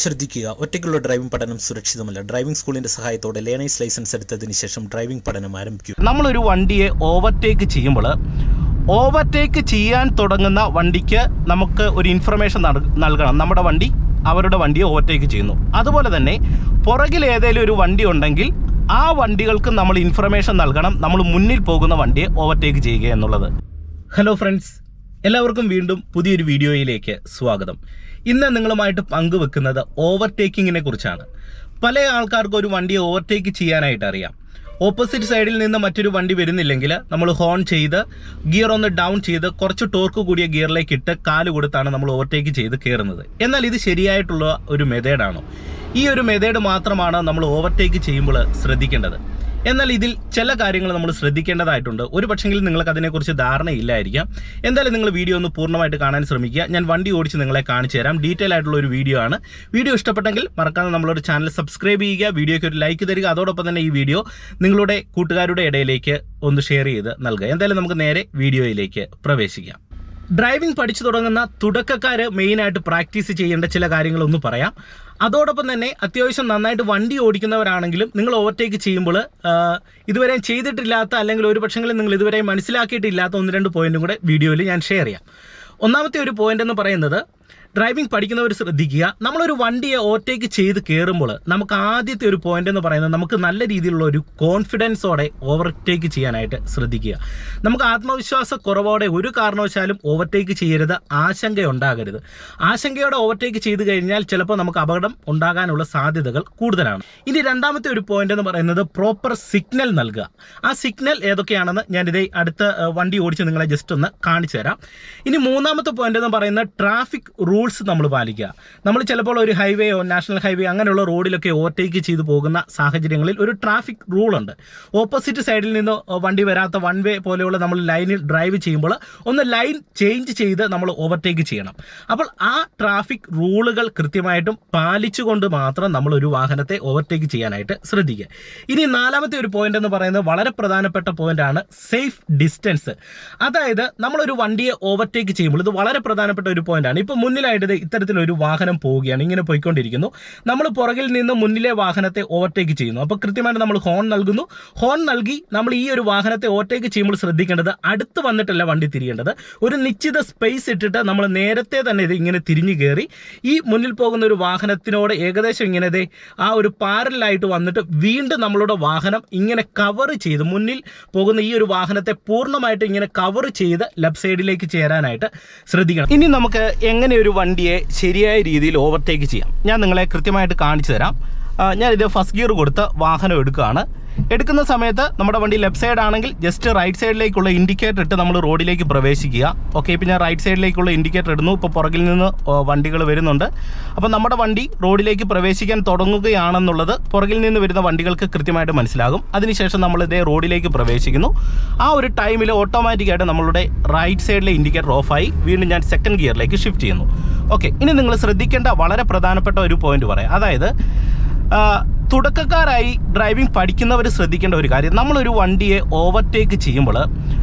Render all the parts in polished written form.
ശ്രദ്ധിക്കുക, ഒറ്റയ്ക്കുള്ള ഡ്രൈവിംഗ് പഠനം സുരക്ഷിതമല്ല. ഡ്രൈവിംഗ് സ്കൂളിന്റെ സഹായത്തോടെ ലേണേഴ്സ് ലൈസൻസ് എടുത്തതിന് ശേഷം ഡ്രൈവിംഗ് പഠനം ആരംഭിക്കുക. നമ്മളൊരു വണ്ടിയെ ഓവർടേക്ക് ചെയ്യുമ്പോൾ ഓവർടേക്ക് ചെയ്യാൻ തുടങ്ങുന്ന വണ്ടിക്ക് നമുക്ക് ഒരു ഇൻഫർമേഷൻ നൽകണം. നമ്മുടെ വണ്ടി അവരുടെ വണ്ടിയെ ഓവർടേക്ക് ചെയ്യുന്നു. അതുപോലെ തന്നെ പുറകിൽ ഏതെങ്കിലും ഒരു വണ്ടി ഉണ്ടെങ്കിൽ ആ വണ്ടികൾക്ക് നമ്മൾ ഇൻഫർമേഷൻ നൽകണം, നമ്മൾ മുന്നിൽ പോകുന്ന വണ്ടിയെ ഓവർടേക്ക് ചെയ്യുക എന്നുള്ളത്. ഹലോ ഫ്രണ്ട്സ്, എല്ലാവർക്കും വീണ്ടും പുതിയൊരു വീഡിയോയിലേക്ക് സ്വാഗതം. ഇന്ന് നിങ്ങളുമായിട്ട് പങ്കുവെക്കുന്നത് ഓവർടേക്കിങ്ങിനെ കുറിച്ചാണ്. പല ആൾക്കാർക്കും ഒരു വണ്ടിയെ ഓവർടേക്ക് ചെയ്യാനായിട്ട് അറിയാം. ഓപ്പോസിറ്റ് സൈഡിൽ നിന്ന് മറ്റൊരു വണ്ടി വരുന്നില്ലെങ്കിൽ നമ്മൾ ഹോൺ ചെയ്ത് ഗിയർ ഒന്ന് ഡൗൺ ചെയ്ത് കുറച്ച് ടോർക്ക് കൂടിയ ഗിയറിലേക്ക് ഇട്ട് കാല് കൊടുത്താണ് നമ്മൾ ഓവർടേക്ക് ചെയ്ത് കയറുന്നത്. എന്നാൽ ഇത് ശരിയായിട്ടുള്ള ഒരു മെത്തേഡാണോ? ഈ ഒരു മെത്തേഡ് മാത്രമാണ് നമ്മൾ ഓവർടേക്ക് ചെയ്യുമ്പോൾ ശ്രദ്ധിക്കേണ്ടത്. എന്നാൽ ഇതിൽ ചില കാര്യങ്ങൾ നമ്മൾ ശ്രദ്ധിക്കേണ്ടതായിട്ടുണ്ട്. ഒരു പക്ഷെങ്കിൽ നിങ്ങൾക്ക് അതിനെക്കുറിച്ച് ധാരണയില്ലായിരിക്കാം. എന്തായാലും നിങ്ങൾ വീഡിയോ ഒന്ന് പൂർണ്ണമായിട്ട് കാണാൻ ശ്രമിക്കുക. ഞാൻ വണ്ടി ഓടിച്ച് നിങ്ങളെ കാണിച്ചു തരാം. ഡീറ്റെയിൽ ആയിട്ടുള്ള ഒരു വീഡിയോ ആണ്. വീഡിയോ ഇഷ്ടപ്പെട്ടെങ്കിൽ മറക്കാതെ നമ്മളൊരു ചാനൽ സബ്സ്ക്രൈബ് ചെയ്യുക, വീഡിയോയ്ക്ക് ഒരു ലൈക്ക് തരിക. അതോടൊപ്പം തന്നെ ഈ വീഡിയോ നിങ്ങളുടെ കൂട്ടുകാരുടെ ഇടയിലേക്ക് ഒന്ന് ഷെയർ ചെയ്ത് നൽകുക. എന്തായാലും നമുക്ക് നേരെ വീഡിയോയിലേക്ക് പ്രവേശിക്കാം. ഡ്രൈവിംഗ് പഠിച്ചു തുടങ്ങുന്ന തുടക്കക്കാർ മെയിനായിട്ട് പ്രാക്ടീസ് ചെയ്യേണ്ട ചില കാര്യങ്ങളൊന്ന് പറയാം. അതോടൊപ്പം തന്നെ അത്യാവശ്യം നന്നായിട്ട് വണ്ടി ഓടിക്കുന്നവരാണെങ്കിലും നിങ്ങൾ ഓവർടേക്ക് ചെയ്യുമ്പോൾ ഇതുവരെ ചെയ്തിട്ടില്ലാത്ത അല്ലെങ്കിൽ ഒരു പക്ഷെങ്കിലും നിങ്ങൾ ഇതുവരെ മനസ്സിലാക്കിയിട്ടില്ലാത്ത 1-2 പോയിന്റും കൂടെ വീഡിയോയിൽ ഞാൻ ഷെയർ ചെയ്യാം. ഒന്നാമത്തെ ഒരു പോയിന്റ് എന്ന് പറയുന്നത്, ഡ്രൈവിംഗ് പഠിക്കുന്നവർ ശ്രദ്ധിക്കുക, നമ്മളൊരു വണ്ടിയെ ഓവർടേക്ക് ചെയ്ത് കയറുമ്പോൾ നമുക്ക് ആദ്യത്തെ ഒരു പോയിന്റ് എന്ന് പറയുന്നത് നമുക്ക് നല്ല രീതിയിലുള്ള ഒരു കോൺഫിഡൻസോടെ ഓവർടേക്ക് ചെയ്യാനായിട്ട് ശ്രദ്ധിക്കുക. നമുക്ക് ആത്മവിശ്വാസ കുറവോടെ ഒരു കാരണവശാലും ഓവർടേക്ക് ചെയ്യരുത്. ആശങ്കയുണ്ടാകരുത്. ആശങ്കയോടെ ഓവർടേക്ക് ചെയ്ത് കഴിഞ്ഞാൽ ചിലപ്പോൾ നമുക്ക് അപകടം ഉണ്ടാകാനുള്ള സാധ്യതകൾ കൂടുതലാണ്. ഇനി രണ്ടാമത്തെ ഒരു പോയിന്റ് എന്ന് പറയുന്നത് പ്രോപ്പർ സിഗ്നൽ നൽകുക. ആ സിഗ്നൽ ഏതൊക്കെയാണെന്ന് ഞാനിതേ അടുത്ത വണ്ടി ഓടിച്ച് നിങ്ങളെ ജസ്റ്റ് ഒന്ന് കാണിച്ചു തരാം. ഇനി മൂന്നാമത്തെ പോയിന്റ് എന്ന് പറയുന്നത് ട്രാഫിക് റൂൾസ് നമ്മൾ പാലിക്കുക. നമ്മൾ ചിലപ്പോൾ ഒരു ഹൈവേയോ നാഷണൽ ഹൈവേ അങ്ങനെയുള്ള റോഡിലൊക്കെ ഓവർടേക്ക് ചെയ്ത് പോകുന്ന സാഹചര്യങ്ങളിൽ ഒരു ട്രാഫിക് റൂൾ ഉണ്ട്. ഓപ്പോസിറ്റ് സൈഡിൽ നിന്ന് വണ്ടി വരാത്ത വൺ വേ പോലെയുള്ള നമ്മൾ ലൈനിൽ ഡ്രൈവ് ചെയ്യുമ്പോൾ ഒന്ന് ലൈൻ ചേഞ്ച് ചെയ്ത് നമ്മൾ ഓവർടേക്ക് ചെയ്യണം. അപ്പോൾ ആ ട്രാഫിക് റൂളുകൾ കൃത്യമായിട്ടും പാലിച്ചുകൊണ്ട് മാത്രം നമ്മൾ ഒരു വാഹനത്തെ ഓവർടേക്ക് ചെയ്യാനായിട്ട് ശ്രദ്ധിക്കുക. ഇനി നാലാമത്തെ ഒരു പോയിന്റ് എന്ന് പറയുന്നത് വളരെ പ്രധാനപ്പെട്ട പോയിന്റാണ് സേഫ് ഡിസ്റ്റൻസ്. അതായത് നമ്മളൊരു വണ്ടിയെ ഓവർടേക്ക് ചെയ്യുമ്പോൾ ഇത് വളരെ പ്രധാനപ്പെട്ട ഒരു പോയിന്റാണ്. ഇപ്പോൾ മുന്നിലായിട്ട് ഇത്തരത്തിലൊരു വാഹനം പോവുകയാണ്, ഇങ്ങനെ പോയിക്കൊണ്ടിരിക്കുന്നു. നമ്മൾ പുറകിൽ നിന്ന് മുന്നിലെ വാഹനത്തെ ഓവർടേക്ക് ചെയ്യുന്നു. അപ്പോൾ കൃത്യമായിട്ട് നമ്മൾ ഹോൺ നൽകുന്നു. ഹോൺ നൽകി നമ്മൾ ഈ ഒരു വാഹനത്തെ ഓവർടേക്ക് ചെയ്യുമ്പോൾ ശ്രദ്ധിക്കേണ്ടത് അടുത്ത് വന്നിട്ടല്ല വണ്ടി തിരിയേണ്ടത്. ഒരു നിശ്ചിത സ്പേസ് ഇട്ടിട്ട് നമ്മൾ നേരത്തെ തന്നെ ഇത് ഇങ്ങനെ തിരിഞ്ഞു കയറി ഈ മുന്നിൽ പോകുന്ന ഒരു വാഹനത്തിനോട് ഏകദേശം ഇങ്ങനെ ആ ഒരു പാരലായിട്ട് വന്നിട്ട് വീണ്ടും നമ്മളുടെ വാഹനം ഇങ്ങനെ കവർ ചെയ്ത് മുന്നിൽ പോകുന്ന ഈ ഒരു വാഹനത്തെ പൂർണ്ണമായിട്ട് ഇങ്ങനെ കവർ ചെയ്ത് ലെഫ്റ്റ് സൈഡിലേക്ക് ചേരാനായിട്ട് ശ്രദ്ധിക്കണം. ഇനി നമുക്ക് എങ്ങനെ ഒരു വണ്ടിയെ ശരിയായ രീതിയിൽ ഓവർടേക്ക് ചെയ്യാം ഞാൻ നിങ്ങളെ കൃത്യമായിട്ട് കാണിച്ചു തരാം. ഞാനിത് ഫസ്റ്റ് ഗിയർ കൊടുത്ത് വാഹനം എടുക്കുകയാണ്. എടുക്കുന്ന സമയത്ത് നമ്മുടെ വണ്ടി ലെഫ്റ്റ് സൈഡ് ആണെങ്കിൽ ജസ്റ്റ് റൈറ്റ് സൈഡിലേക്കുള്ള ഇൻഡിക്കേറ്റർ ഇട്ട് നമ്മൾ റോഡിലേക്ക് പ്രവേശിക്കുക. ഓക്കെ, ഇപ്പോൾ ഞാൻ റൈറ്റ് സൈഡിലേക്കുള്ള ഇൻഡിക്കേറ്റർ ഇടുന്നു. ഇപ്പോൾ പുറകിൽ നിന്ന് വണ്ടികൾ വരുന്നുണ്ട്. അപ്പോൾ നമ്മുടെ വണ്ടി റോഡിലേക്ക് പ്രവേശിക്കാൻ തുടങ്ങുകയാണെന്നുള്ളത് പുറകിൽ നിന്ന് വരുന്ന വണ്ടികൾക്ക് കൃത്യമായിട്ട് മനസ്സിലാകും. അതിനുശേഷം നമ്മൾ ഇതേ റോഡിലേക്ക് പ്രവേശിക്കുന്നു. ആ ഒരു ടൈമിൽ ഓട്ടോമാറ്റിക്കായിട്ട് നമ്മളുടെ റൈറ്റ് സൈഡിലെ ഇൻഡിക്കേറ്റർ ഓഫായി വീണ്ടും ഞാൻ സെക്കൻഡ് ഗിയറിലേക്ക് ഷിഫ്റ്റ് ചെയ്യുന്നു. ഓക്കെ, ഇനി നിങ്ങൾ ശ്രദ്ധിക്കേണ്ട വളരെ പ്രധാനപ്പെട്ട ഒരു പോയിന്റ് പറയാം. അതായത് തുടക്കക്കാരായി ഡ്രൈവിംഗ് പഠിക്കുന്നവർ ശ്രദ്ധിക്കേണ്ട ഒരു കാര്യം, നമ്മളൊരു വണ്ടിയെ ഓവർടേക്ക് ചെയ്യുമ്പോൾ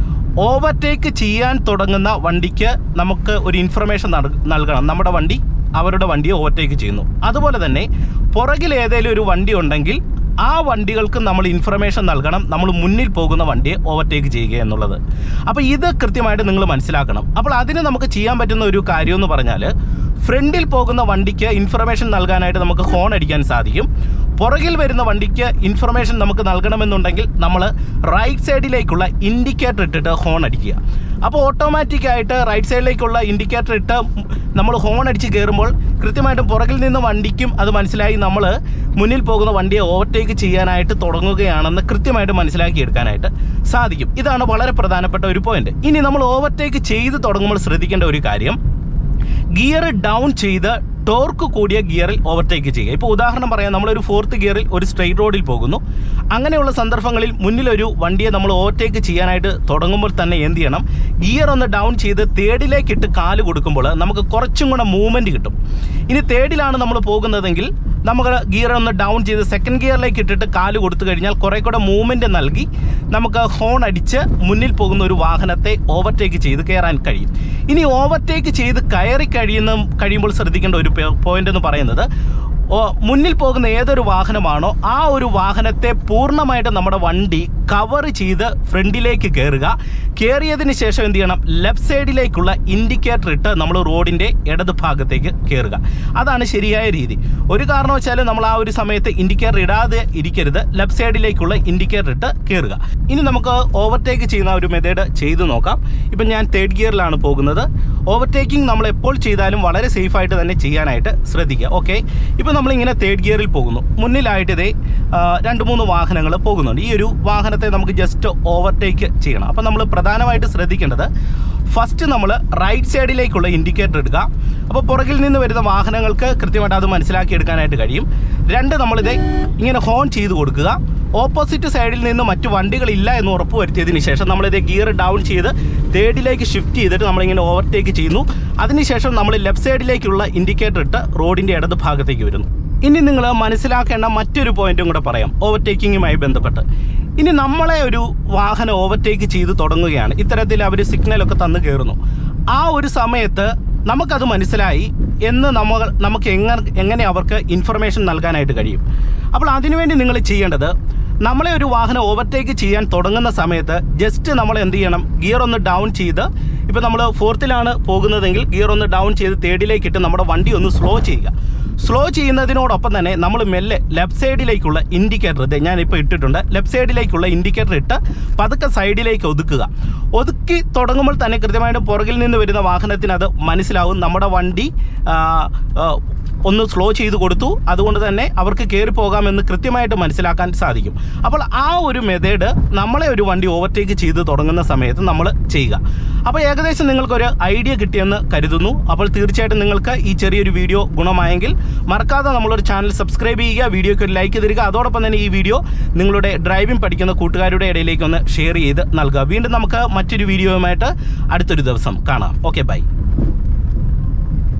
ഓവർടേക്ക് ചെയ്യാൻ തുടങ്ങുന്ന വണ്ടിക്ക് നമുക്ക് ഒരു ഇൻഫർമേഷൻ നൽകണം. നമ്മുടെ വണ്ടി അവരുടെ വണ്ടിയെ ഓവർടേക്ക് ചെയ്യുന്നു. അതുപോലെ തന്നെ പുറകിൽ ഏതെങ്കിലും ഒരു വണ്ടി ഉണ്ടെങ്കിൽ ആ വണ്ടികൾക്ക് നമ്മൾ ഇൻഫർമേഷൻ നൽകണം, നമ്മൾ മുന്നിൽ പോകുന്ന വണ്ടിയെ ഓവർടേക്ക് ചെയ്യുക എന്നുള്ളത്. അപ്പോൾ ഇത് കൃത്യമായിട്ട് നിങ്ങൾ മനസ്സിലാക്കണം. അപ്പോൾ അതിന് നമുക്ക് ചെയ്യാൻ പറ്റുന്ന ഒരു കാര്യം എന്ന് പറഞ്ഞാൽ, ഫ്രണ്ടിൽ പോകുന്ന വണ്ടിക്ക് ഇൻഫർമേഷൻ നൽകാനായിട്ട് നമുക്ക് ഹോൺ അടിക്കാൻ സാധിക്കും. പുറകിൽ വരുന്ന വണ്ടിക്ക് ഇൻഫർമേഷൻ നമുക്ക് നൽകണമെന്നുണ്ടെങ്കിൽ നമ്മൾ റൈറ്റ് സൈഡിലേക്കുള്ള ഇൻഡിക്കേറ്റർ ഇട്ടിട്ട് ഹോൺ അടിക്കുക. അപ്പോൾ ഓട്ടോമാറ്റിക്കായിട്ട് റൈറ്റ് സൈഡിലേക്കുള്ള ഇൻഡിക്കേറ്റർ ഇട്ട് നമ്മൾ ഹോൺ അടിച്ച് കയറുമ്പോൾ കൃത്യമായിട്ടും പുറകിൽ നിന്ന് വണ്ടിക്കും അത് മനസ്സിലായി നമ്മൾ മുന്നിൽ പോകുന്ന വണ്ടിയെ ഓവർടേക്ക് ചെയ്യാനായിട്ട് തുടങ്ങുകയാണെന്ന് കൃത്യമായിട്ട് മനസ്സിലാക്കിയെടുക്കാനായിട്ട് സാധിക്കും. ഇതാണ് വളരെ പ്രധാനപ്പെട്ട ഒരു പോയിന്റ്. ഇനി നമ്മൾ ഓവർടേക്ക് ചെയ്ത് തുടങ്ങുമ്പോൾ ശ്രദ്ധിക്കേണ്ട ഒരു കാര്യം, ഗിയർ ഡൗൺ ചെയ്ത് ടോർക്ക് കൂടിയ ഗിയറിൽ ഓവർടേക്ക് ചെയ്യുക. ഇപ്പോൾ ഉദാഹരണം പറയാം, നമ്മളൊരു 4th ഗിയറിൽ ഒരു സ്ട്രെയിറ്റ് റോഡിൽ പോകുന്നു. അങ്ങനെയുള്ള സന്ദർഭങ്ങളിൽ മുന്നിലൊരു വണ്ടിയെ നമ്മൾ ഓവർടേക്ക് ചെയ്യാനായിട്ട് തുടങ്ങുമ്പോൾ തന്നെ എന്ത് ചെയ്യണം, ഗിയർ ഒന്ന് ഡൗൺ ചെയ്ത് തേർഡിലേക്ക് ഇട്ട് കാല് കൊടുക്കുമ്പോൾ നമുക്ക് കുറച്ചും കൂടെ മൂവ്മെൻറ്റ് കിട്ടും. ഇനി തേർഡിലാണ് നമ്മൾ പോകുന്നതെങ്കിൽ നമുക്ക് ഗിയർ ഒന്ന് ഡൗൺ ചെയ്ത് സെക്കൻഡ് ഗിയറിലേക്ക് ഇട്ടിട്ട് കാല് കൊടുത്തു കഴിഞ്ഞാൽ കുറേ കൂടെ മൂവ്മെൻറ്റ് നൽകി നമുക്ക് ഹോൺ അടിച്ച് മുന്നിൽ പോകുന്ന ഒരു വാഹനത്തെ ഓവർടേക്ക് ചെയ്ത് കയറാൻ കഴിയും. ഇനി ഓവർടേക്ക് ചെയ്ത് കഴിയുമ്പോൾ ശ്രദ്ധിക്കേണ്ട ഒരു പോയിന്റ് എന്ന് പറയുന്നത്, മുന്നിൽ പോകുന്ന ഏതൊരു വാഹനമാണോ ആ ഒരു വാഹനത്തെ പൂർണ്ണമായിട്ട് നമ്മുടെ വണ്ടി കവർ ചെയ്ത് ഫ്രണ്ടിലേക്ക് കയറിയതിന് ശേഷം എന്ത് ചെയ്യണം, ലെഫ്റ്റ് സൈഡിലേക്കുള്ള ഇൻഡിക്കേറ്റർ ഇട്ട് നമ്മൾ റോഡിൻ്റെ ഇടത് ഭാഗത്തേക്ക് കയറുക. അതാണ് ശരിയായ രീതി. ഒരു കാരണവശാലും നമ്മൾ ആ ഒരു സമയത്ത് ഇൻഡിക്കേറ്റർ ഇടാതെ ഇരിക്കരുത്, ലെഫ്റ്റ് സൈഡിലേക്കുള്ള ഇൻഡിക്കേറ്റർ ഇട്ട് കയറുക. ഇനി നമുക്ക് ഓവർടേക്ക് ചെയ്യുന്ന ഒരു മെത്തേഡ് ചെയ്തു നോക്കാം. ഇപ്പം ഞാൻ തേർഡ് ഗിയറിലാണ് പോകുന്നത്. ഓവർടേക്കിംഗ് നമ്മൾ എപ്പോൾ ചെയ്താലും വളരെ സേഫായിട്ട് തന്നെ ചെയ്യാനായിട്ട് ശ്രദ്ധിക്കുക. ഓക്കെ, ഇപ്പോൾ നമ്മളിങ്ങനെ തേർഡ് ഗിയറിൽ പോകുന്നു. മുന്നിലായിട്ട് ഇതേ 2-3 വാഹനങ്ങൾ പോകുന്നുണ്ട്. ഈ ഒരു വാഹനത്തെ നമുക്ക് ജസ്റ്റ് ഓവർടേക്ക് ചെയ്യണം. അപ്പോൾ നമ്മൾ പ്രധാനമായിട്ട് ശ്രദ്ധിക്കേണ്ടത്, ഫസ്റ്റ് നമ്മൾ റൈറ്റ് സൈഡിലേക്കുള്ള ഇൻഡിക്കേറ്റർ ഇടുക. അപ്പോൾ പുറകിൽ നിന്ന് വരുന്ന വാഹനങ്ങൾക്ക് കൃത്യമായിട്ട് അത് മനസ്സിലാക്കി എടുക്കാനായിട്ട് കഴിയും. 2, നമ്മളിത് ഇങ്ങനെ ഹോൺ ചെയ്ത് കൊടുക്കുക. ഓപ്പോസിറ്റ് സൈഡിൽ നിന്ന് മറ്റു വണ്ടികളില്ല എന്ന് ഉറപ്പ് വരുത്തിയതിന് ശേഷം നമ്മളിത് ഗിയർ ഡൗൺ ചെയ്ത് തേർഡിലേക്ക് ഷിഫ്റ്റ് ചെയ്തിട്ട് നമ്മളിങ്ങനെ ഓവർടേക്ക് ചെയ്യുന്നു. അതിനുശേഷം നമ്മൾ ലെഫ്റ്റ് സൈഡിലേക്കുള്ള ഇൻഡിക്കേറ്റർ ഇട്ട് റോഡിൻ്റെ ഇടത് ഭാഗത്തേക്ക് വരുന്നു. ഇനി നിങ്ങൾ മനസ്സിലാക്കേണ്ട മറ്റൊരു പോയിന്റും കൂടെ പറയാം ഓവർടേക്കിങ്ങുമായി ബന്ധപ്പെട്ട്. ഇനി നമ്മളെ ഒരു വാഹനം ഓവർടേക്ക് ചെയ്ത് തുടങ്ങുകയാണ്, ഇത്തരത്തിൽ അവർ സിഗ്നലൊക്കെ തന്നു കയറുന്നു. ആ ഒരു സമയത്ത് നമുക്കത് മനസ്സിലായി എന്ന് നമുക്ക് എങ്ങനെ അവർക്ക് ഇൻഫർമേഷൻ നൽകാനായിട്ട് കഴിയും? അപ്പോൾ അതിനുവേണ്ടി നിങ്ങൾ ചെയ്യേണ്ടത്, നമ്മളെ ഒരു വാഹനം ഓവർടേക്ക് ചെയ്യാൻ തുടങ്ങുന്ന സമയത്ത് ജസ്റ്റ് നമ്മൾ എന്ത് ചെയ്യണം, ഗിയർ ഒന്ന് ഡൗൺ ചെയ്ത്, ഇപ്പോൾ നമ്മൾ 4th പോകുന്നതെങ്കിൽ ഗിയർ ഒന്ന് ഡൗൺ ചെയ്ത് തേർഡിലേക്ക് ഇട്ട് നമ്മുടെ വണ്ടി ഒന്ന് സ്ലോ ചെയ്യുക. സ്ലോ ചെയ്യുന്നതിനോടൊപ്പം തന്നെ നമ്മൾ മെല്ലെ ലെഫ്റ്റ് സൈഡിലേക്കുള്ള ഇൻഡിക്കേറ്റർ ഞാനിപ്പോൾ ഇട്ടിട്ടുണ്ട്, ലെഫ്റ്റ് സൈഡിലേക്കുള്ള ഇൻഡിക്കേറ്റർ ഇട്ട് പതുക്കെ സൈഡിലേക്ക് ഒതുക്കി തുടങ്ങുമ്പോൾ തന്നെ കൃത്യമായിട്ട് പുറകിൽ നിന്ന് വരുന്ന വാഹനത്തിന് അത് മനസ്സിലാവും നമ്മുടെ വണ്ടി ഒന്ന് സ്ലോ ചെയ്ത് കൊടുത്തു, അതുകൊണ്ട് തന്നെ അവർക്ക് കയറി പോകാമെന്ന് കൃത്യമായിട്ട് മനസ്സിലാക്കാൻ സാധിക്കും. അപ്പോൾ ആ ഒരു മെത്തേഡ് നമ്മളെ ഒരു വണ്ടി ഓവർടേക്ക് ചെയ്ത് തുടങ്ങുന്ന സമയത്ത് നമ്മൾ ചെയ്യുക. അപ്പോൾ ഏകദേശം നിങ്ങൾക്കൊരു ഐഡിയ കിട്ടിയെന്ന് കരുതുന്നു. അപ്പോൾ തീർച്ചയായിട്ടും നിങ്ങൾക്ക് ഈ ചെറിയൊരു വീഡിയോ ഗുണമായെങ്കിൽ മറക്കാതെ നമ്മളൊരു ചാനൽ സബ്സ്ക്രൈബ് ചെയ്യുക, വീഡിയോയ്ക്ക് ഒരു ലൈക്ക് തരിക. അതോടൊപ്പം തന്നെ ഈ വീഡിയോ നിങ്ങളുടെ ഡ്രൈവിംഗ് പഠിക്കുന്ന കൂട്ടുകാരുടെ ഇടയിലേക്ക് ഒന്ന് ഷെയർ ചെയ്ത് നൽകുക. വീണ്ടും നമുക്ക് മറ്റൊരു വീഡിയോയുമായിട്ട് അടുത്തൊരു ദിവസം കാണാം. Okay, by.